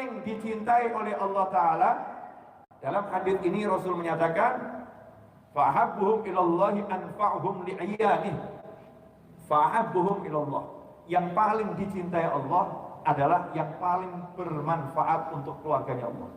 paling dicintai oleh Allah Ta'ala. Dalam hadis ini Rasul menyatakan, fa'ahabbuhum ilallahi anfa'uhum li'iyyanih. Fa'ahabbuhum ilallah. Yang paling dicintai Allah adalah yang paling bermanfaat untuk keluarganya Allah.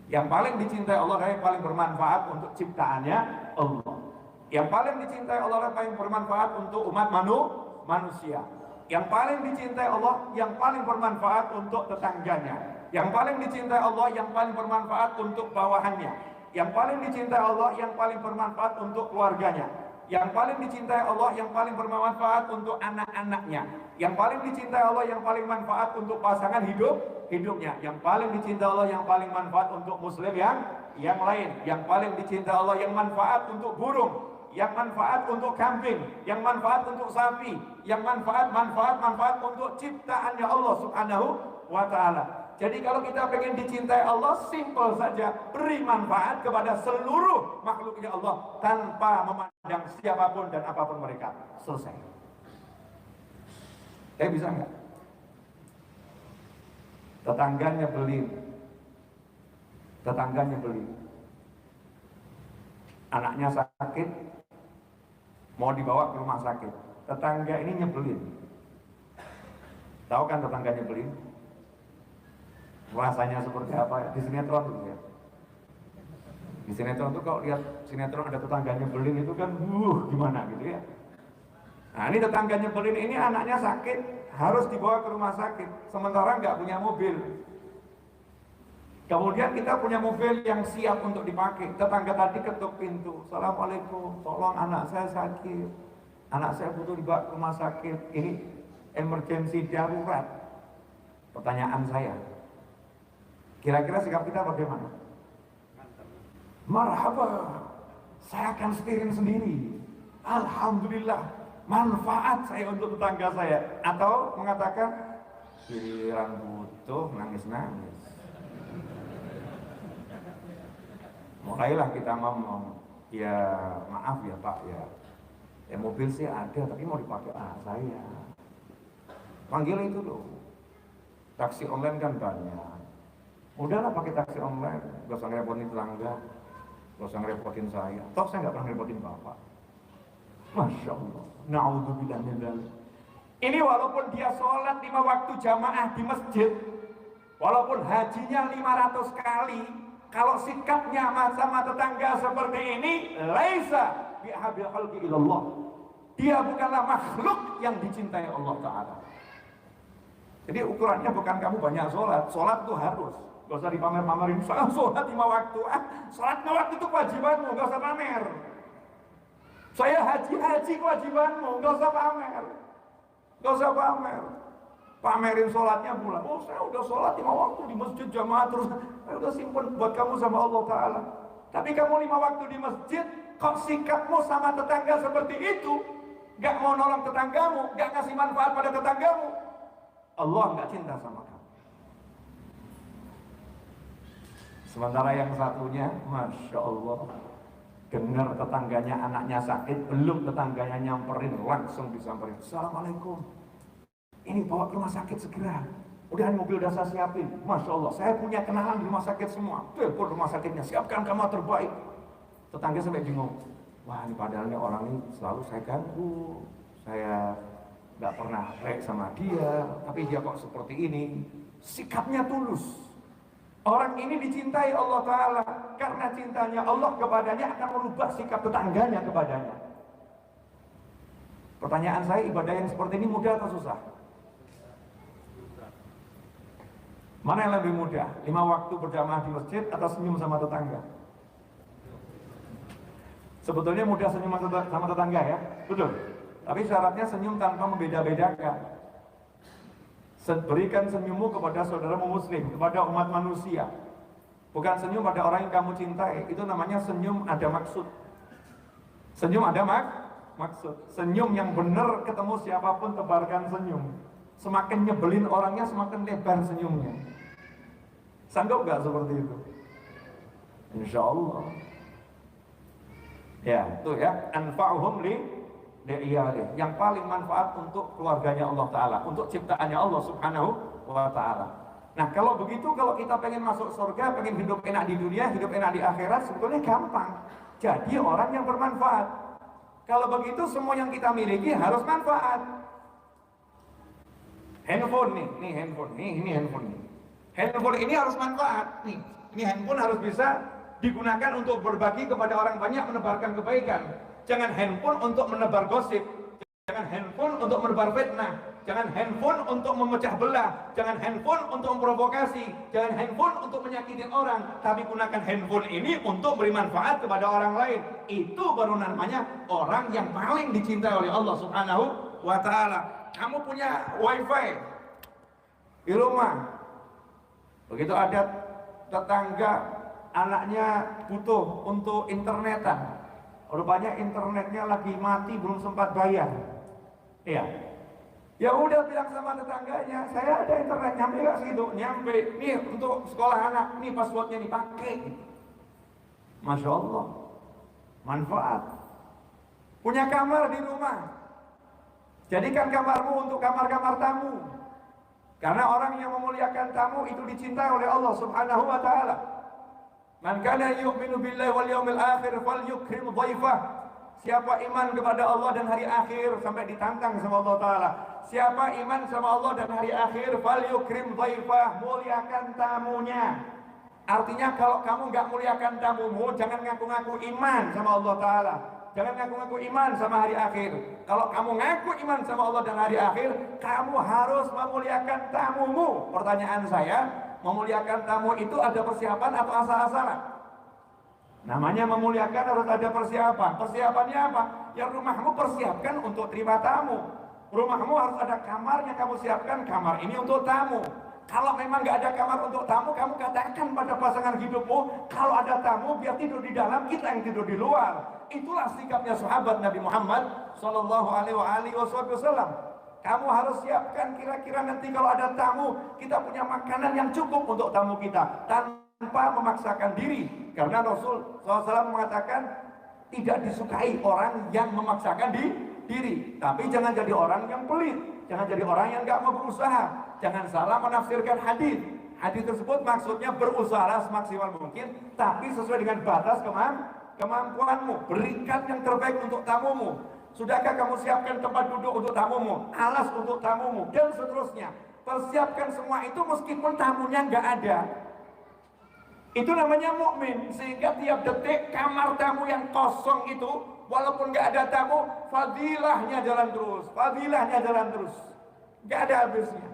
Yang paling dicintai Allah adalah yang paling bermanfaat untuk ciptaannya Allah. Yang paling dicintai Allah adalah yang paling bermanfaat untuk umat manusia. Yang paling dicintai Allah yang paling bermanfaat untuk tetangganya. Yang paling dicintai Allah yang paling bermanfaat untuk bawahannya. Yang paling dicintai Allah yang paling bermanfaat untuk keluarganya. Yang paling dicintai Allah yang paling bermanfaat untuk anak-anaknya. Yang paling dicintai Allah yang paling manfaat untuk pasangan hidupnya. Yang paling dicintai Allah yang paling manfaat untuk muslim yang lain. Yang paling dicintai Allah yang manfaat untuk burung, yang manfaat untuk kambing, yang manfaat untuk sapi, yang manfaat untuk ciptaannya Allah Subhanahu wa Ta'ala. Jadi kalau kita pengen dicintai Allah, simpel saja, beri manfaat kepada seluruh makhluknya Allah tanpa memandang siapapun dan apapun mereka. Selesai. Bisa nggak? Tetangganya beli, anaknya sakit, mau dibawa ke rumah sakit. Tetangga ini nyebelin. Tahu kan tetangga nyebelin? Rasanya seperti apa ya? Di sinetron tuh ya. Di sinetron tuh kalau lihat sinetron ada tetangga nyebelin itu kan gimana gitu ya. Nah ini tetangga nyebelin ini anaknya sakit, harus dibawa ke rumah sakit, sementara nggak punya mobil. Kemudian kita punya mobil yang siap untuk dipakai. Tetangga tadi ketuk pintu, Assalamualaikum, tolong anak saya sakit, anak saya butuh dibawa ke rumah sakit, ini emergency darurat. Pertanyaan saya, kira-kira sikap kita bagaimana? Marhaba, saya akan setirin sendiri, alhamdulillah, manfaat saya untuk tetangga saya. Atau mengatakan, giliran butuh nangis-nangis. Mulailah kita ngomong, ya maaf ya Pak ya mobil sih ada tapi mau dipakai saya. Panggil itu loh, taksi online kan banyak. Udahlah pakai taksi online, gak usah ngerepotin tetangga, gak usah ngerepotin saya. Toh saya gak pernah ngerepotin Bapak. Masya Allah, na'udzubillah min dzalik. Ini walaupun dia sholat 5 waktu jamaah di masjid, walaupun hajinya 500 kali, kalau sikapnya sama tetangga seperti ini, laisa bihabil khalqi ilallah. Dia bukanlah makhluk yang dicintai Allah Ta'ala. Jadi ukurannya bukan kamu banyak sholat. Sholat itu harus, gak usah dipamer-pamerin. Saya sholat 5 waktu. Sholat 5 waktu itu kewajibanmu, gak usah pamer. Saya haji kewajibanmu, gak usah pamer. Gak usah pamer. Pamerin sholatnya pula. Oh saya udah sholat 5 waktu di masjid jamaah terus. Saya udah simpen buat kamu sama Allah Ta'ala. Tapi kamu 5 waktu di masjid, kok sikapmu sama tetangga seperti itu? Gak mau nolong tetanggamu, gak ngasih manfaat pada tetanggamu. Allah gak cinta sama kamu. Sementara yang satunya, Masya Allah, dengar tetangganya anaknya sakit, belum tetangganya nyamperin, langsung disamperin. Assalamualaikum, ini bawa ke rumah sakit segera. Udah mobil udah saya siapin. Masya Allah, saya punya kenalan di rumah sakit semua. Telepon rumah sakitnya, siapkan kamar terbaik. Tetangga sampai bingung. Wah ini padahal ini orang ini selalu saya ganggu. Saya gak pernah rek sama dia, tapi dia kok seperti ini. Sikapnya tulus. Orang ini dicintai Allah Ta'ala. Karena cintanya Allah kepadanya akan merubah sikap tetangganya kepadanya. Pertanyaan saya, ibadah yang seperti ini mudah atau susah? Mana yang lebih mudah? 5 waktu berjamaah di masjid atau senyum sama tetangga? Sebetulnya mudah senyum sama tetangga ya, betul. Tapi syaratnya senyum tanpa membeda-bedakan. Berikan senyummu kepada saudaramu muslim, kepada umat manusia. Bukan senyum pada orang yang kamu cintai. Itu namanya senyum ada maksud. Senyum ada maksud. Senyum yang benar, ketemu siapapun tebarkan senyum. Semakin nyebelin orangnya, semakin lebar senyumnya. Sanggup gak seperti itu? Insya Allah. Ya, itu ya. Anfa'uhum li'iyalih. Yang paling manfaat untuk keluarganya Allah Ta'ala, untuk ciptaannya Allah Subhanahu wa Ta'ala. Nah kalau begitu, kalau kita pengen masuk surga, pengen hidup enak di dunia, hidup enak di akhirat, sebetulnya gampang. Jadi orang yang bermanfaat. Kalau begitu semua yang kita miliki harus manfaat. Handphone nih handphone, ini handphone nih. Handphone ini harus manfaat nih. Ini handphone harus bisa digunakan untuk berbagi kepada orang banyak, menebarkan kebaikan. Jangan handphone untuk menebar gosip. Jangan handphone untuk menebar fitnah. Jangan handphone untuk memecah belah. Jangan handphone untuk memprovokasi. Jangan handphone untuk menyakiti orang. Tapi gunakan handphone ini untuk beri manfaat kepada orang lain. Itu baru namanya orang yang paling dicintai oleh Allah Subhanahu wa ta'ala. Kamu punya wifi di rumah. Begitu ada tetangga anaknya butuh untuk internetan. Rupanya internetnya lagi mati, belum sempat bayar. Iya. Ya udah bilang sama tetangganya, saya ada internet, nyampe gak segitu? Nyampe, nih untuk sekolah anak, nih passwordnya nih, pakai. Masya Allah, manfaat. Punya kamar di rumah, jadikan kamarmu untuk kamar-kamar tamu. Karena orang yang memuliakan tamu itu dicintai oleh Allah Subhanahu wa ta'ala. Man kana yu'minu billahi wal yawmil akhir falyukrim dhaifah. Siapa iman kepada Allah dan hari akhir, sampai ditantang sama Allah Ta'ala. Siapa iman sama Allah dan hari akhir, falyukrim dhaifah, muliakan tamunya. Artinya kalau kamu nggak muliakan tamumu, jangan ngaku-ngaku iman sama Allah Ta'ala. Jangan ngaku-ngaku iman sama hari akhir. Kalau kamu ngaku iman sama Allah dan hari akhir, kamu harus memuliakan tamumu. Pertanyaan saya, memuliakan tamu itu ada persiapan atau asal-asalan? Namanya memuliakan harus ada persiapan. Persiapannya apa? Ya rumahmu persiapkan untuk terima tamu. Rumahmu harus ada kamarnya, kamu siapkan kamar ini untuk tamu. Kalau memang nggak ada kamar untuk tamu, kamu katakan pada pasangan hidupmu, kalau ada tamu biar tidur di dalam, kita yang tidur di luar. Itulah sikapnya sahabat Nabi Muhammad Sallallahu Alaihi Wasallam. Kamu harus siapkan kira-kira nanti kalau ada tamu, kita punya makanan yang cukup untuk tamu kita, tanpa memaksakan diri. Karena Rasul SAW mengatakan tidak disukai orang yang memaksakan diri. Tapi jangan jadi orang yang pelit, jangan jadi orang yang gak mau berusaha. Jangan salah menafsirkan hadis. Hadis tersebut maksudnya berusaha semaksimal mungkin, tapi sesuai dengan batas kemampuanmu. Berikan yang terbaik untuk tamumu. Sudahkah kamu siapkan tempat duduk untuk tamumu, alas untuk tamumu, dan seterusnya. Persiapkan semua itu meskipun tamunya nggak ada. Itu namanya mukmin. Sehingga tiap detik kamar tamu yang kosong itu, walaupun nggak ada tamu, fadilahnya jalan terus, fadilahnya jalan terus, nggak ada habisnya.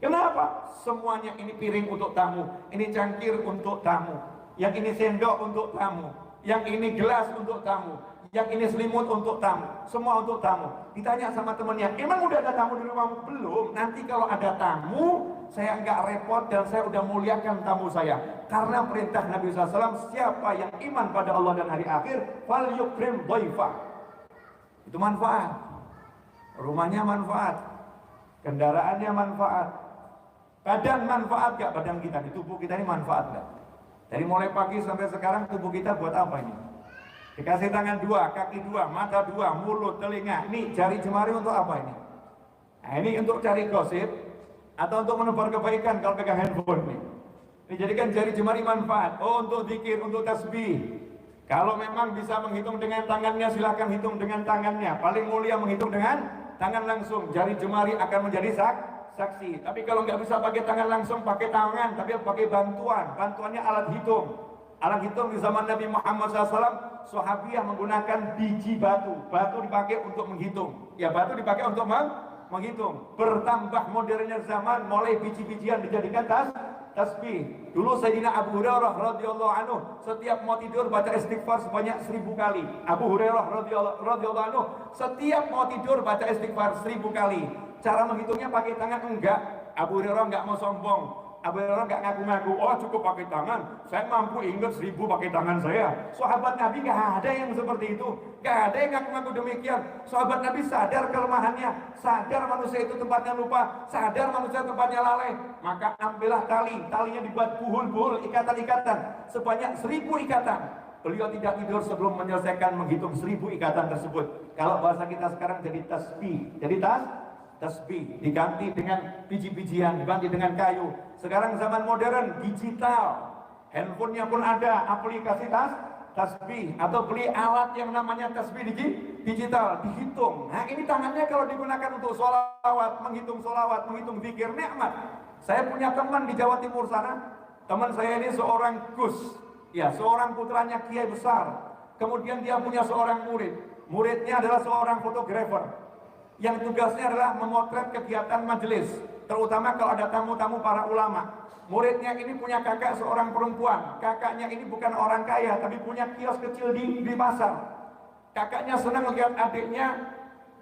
Kenapa? Semuanya ini piring untuk tamu, ini cangkir untuk tamu, yang ini sendok untuk tamu, yang ini gelas untuk tamu, yang ini selimut untuk tamu, semua untuk tamu. Ditanya sama temennya, emang udah ada tamu di rumahmu? Belum. Nanti kalau ada tamu, saya nggak repot dan saya udah muliakan tamu saya. Karena perintah Nabi SAW, siapa yang iman pada Allah dan hari akhir, fal yukrim dhaifah. Itu manfaat. Rumahnya manfaat, kendaraannya manfaat, badan manfaat gak? Badan kita, di tubuh kita ini manfaat gak? Dari mulai pagi sampai sekarang tubuh kita buat apa ini? Dikasih tangan dua, kaki dua, mata dua, mulut, telinga. Ini jari jemari untuk apa ini? Nah, ini untuk cari gosip atau untuk menebar kebaikan kalau pegang handphone nih. Ini jadikan jari jemari manfaat. Oh, untuk zikir, untuk tasbih. Kalau memang bisa menghitung dengan tangannya, silahkan hitung dengan tangannya. Paling mulia menghitung dengan tangan langsung. Jari jemari akan menjadi saksi. Tapi kalau nggak bisa pakai tangan langsung, pakai tangan, tapi pakai bantuan. Bantuannya alat hitung. Alat hitung di zaman Nabi Muhammad SAW, sahabiah menggunakan biji batu. Batu dipakai untuk menghitung. Ya, batu dipakai untuk menghitung. Bertambah modernnya zaman, mulai biji-bijian dijadikan tasbih. Dulu Sayyidina Abu Hurairah radhiyallahu anhu setiap mau tidur baca istighfar sebanyak 1000 kali. Abu Hurairah radhiyallahu anhu setiap mau tidur baca istighfar 1000 kali. Cara menghitungnya pakai tangan enggak. Abu Hurairah enggak mau sombong. Abu Hurairah nggak ngaku-ngaku, oh cukup pakai tangan, saya mampu ingat 1000 pakai tangan saya. Sahabat Nabi nggak ada yang seperti itu, nggak ada yang ngaku-ngaku demikian. Sahabat Nabi sadar kelemahannya, sadar manusia itu tempatnya lupa, sadar manusia tempatnya lalai. Maka ambillah talinya dibuat buhul-buhul, ikatan-ikatan, sebanyak 1000 ikatan. Beliau tidak tidur sebelum menyelesaikan menghitung 1000 ikatan tersebut. Kalau bahasa kita sekarang jadi tasbih, jadi tasbih diganti dengan biji-bijian, diganti dengan kayu. Sekarang zaman modern, digital, handphonenya pun ada aplikasi tasbih, atau beli alat yang namanya tasbih digital, dihitung. Nah ini tangannya kalau digunakan untuk sholawat, menghitung zikir, nikmat. Saya punya teman di Jawa Timur sana, teman saya ini seorang Gus, ya seorang putranya kiai besar. Kemudian dia punya seorang muridnya adalah seorang fotografer yang tugasnya adalah memotret kegiatan majelis, terutama kalau ada tamu-tamu para ulama. Muridnya ini punya kakak seorang perempuan, kakaknya ini bukan orang kaya tapi punya kios kecil di pasar. Kakaknya senang melihat adiknya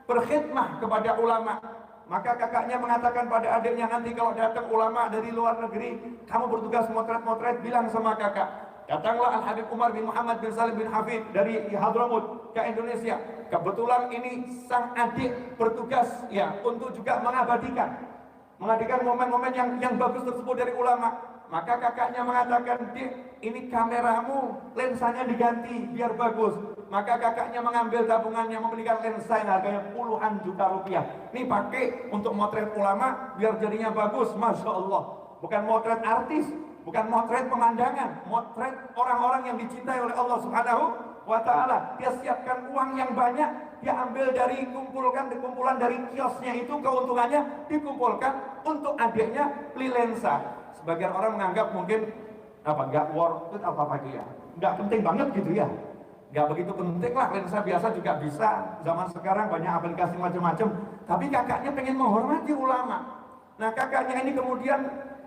berkhidmah kepada ulama, maka kakaknya mengatakan pada adiknya, nanti kalau datang ulama dari luar negeri, kamu bertugas motret-motret, bilang sama kakak, datanglah Al-Habib Umar bin Muhammad bin Salim bin Hafid dari Hadramut ke Indonesia. Kebetulan ini sang adik bertugas ya untuk juga mengabadikan momen-momen yang bagus tersebut dari ulama. Maka kakaknya mengatakan, "Dik, ini kameramu lensanya diganti biar bagus." Maka kakaknya mengambil tabungannya, membelikan lensa yang harganya puluhan juta rupiah. Ini pakai untuk motret ulama biar jadinya bagus. Masya Allah, bukan motret artis, bukan motret pemandangan, motret orang-orang yang dicintai oleh Allah Subhanahu wa ta'ala. Dia siapkan uang yang banyak, dia ambil dari kumpulan dari kiosnya itu, keuntungannya dikumpulkan untuk adiknya beli lensa. Sebagian orang menganggap mungkin nggak worth it apa ya, nggak penting banget gitu ya. Nggak begitu penting lah, lensa biasa juga bisa. Zaman sekarang banyak aplikasi macam-macam. Tapi kakaknya pengen menghormati ulama. Nah kakaknya ini kemudian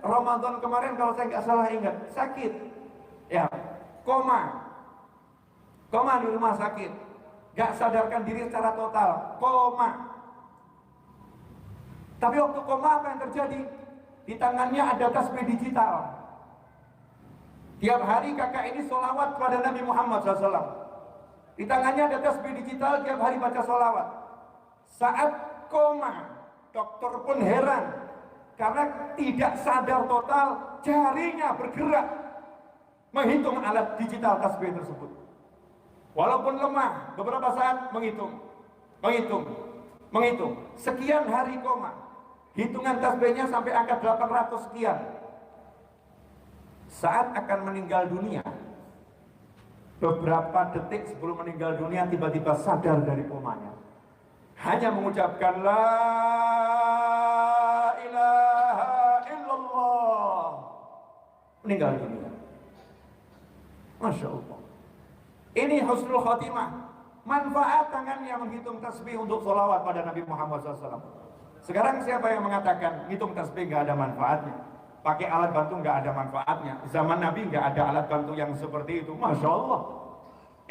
Ramadan kemarin kalau saya nggak salah ingat, sakit, ya, koma di rumah sakit, nggak sadarkan diri secara total, koma. Tapi waktu koma apa yang terjadi? Di tangannya ada tasbih digital. Tiap hari kakak ini sholawat kepada Nabi Muhammad SAW. Di tangannya ada tasbih digital, tiap hari baca sholawat. Saat koma, dokter pun heran. Karena tidak sadar total, jarinya bergerak menghitung alat digital tasbih tersebut. Walaupun lemah, beberapa saat menghitung. Sekian hari koma, hitungan tasbihnya sampai angka 800 sekian. Saat akan meninggal dunia, beberapa detik sebelum meninggal dunia, tiba-tiba sadar dari komanya. Hanya mengucapkan la ilaha illallah, meninggal dunia. Masya Allah. Ini husnul khotimah. Manfaat tangannya menghitung tasbih untuk sholawat pada Nabi Muhammad SAW. Sekarang siapa yang mengatakan hitung tasbih gak ada manfaatnya, pakai alat bantu gak ada manfaatnya? Zaman Nabi gak ada alat bantu yang seperti itu. Masya Allah.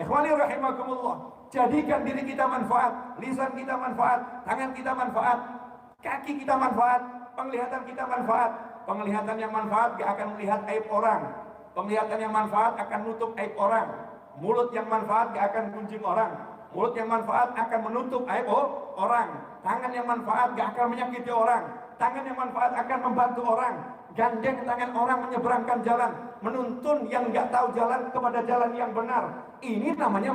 Ikhwani rahimakumullah, jadikan diri kita manfaat, lisan kita manfaat, tangan kita manfaat, kaki kita manfaat, penglihatan kita manfaat. Penglihatan yang manfaat gak akan melihat aib orang, penglihatan yang manfaat akan nutup aib orang. Mulut yang manfaat gak akan gunjing orang, mulut yang manfaat akan menutup aib orang. Tangan yang manfaat gak akan menyakiti orang, tangan yang manfaat akan membantu orang. Gandeng tangan orang menyeberangkan jalan, menuntun yang gak tahu jalan kepada jalan yang benar. Ini namanya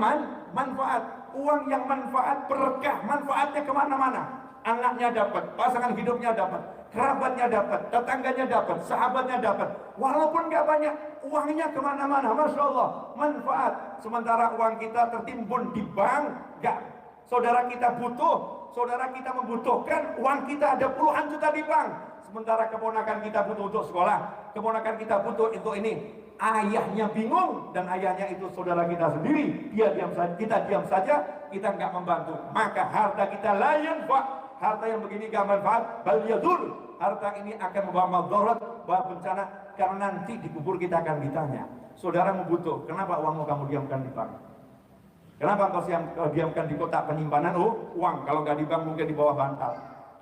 manfaat. Uang yang manfaat berkah, manfaatnya kemana-mana. Anaknya dapat, pasangan hidupnya dapat, kerabatnya dapat, tetangganya dapat, sahabatnya dapat. Walaupun gak banyak, uangnya kemana-mana. Masya Allah, manfaat. Sementara uang kita tertimbun di bank, gak. Saudara kita butuh, saudara kita membutuhkan, uang kita ada puluhan juta di bank. Sementara keponakan kita butuh untuk sekolah, keponakan kita butuh untuk ini. Ayahnya bingung, dan ayahnya itu saudara kita sendiri. Kita diam saja, kita nggak membantu. Maka harta kita la yanfa'. Harta yang begini gak manfaat, bal yadur. Harta ini akan membawa madarat, bawa bencana. Karena nanti di kubur kita akan ditanya, saudara membutuh, kenapa uangmu kamu diamkan di bank? Kenapa kau diamkan di kotak penyimpanan? Uang, kalau nggak di bank mungkin di bawah bantal.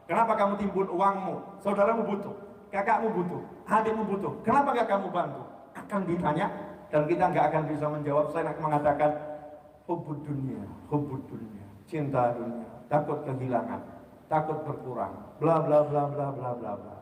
Kenapa kamu timbun uangmu? Saudaramu butuh, kakakmu butuh, adikmu butuh. Kenapa nggak kamu bantu? Akan ditanya, dan kita nggak akan bisa menjawab. Saya akan mengatakan, hubbud dunia, cinta dunia, takut kehilangan, takut berkurang, bla bla bla bla bla bla bla.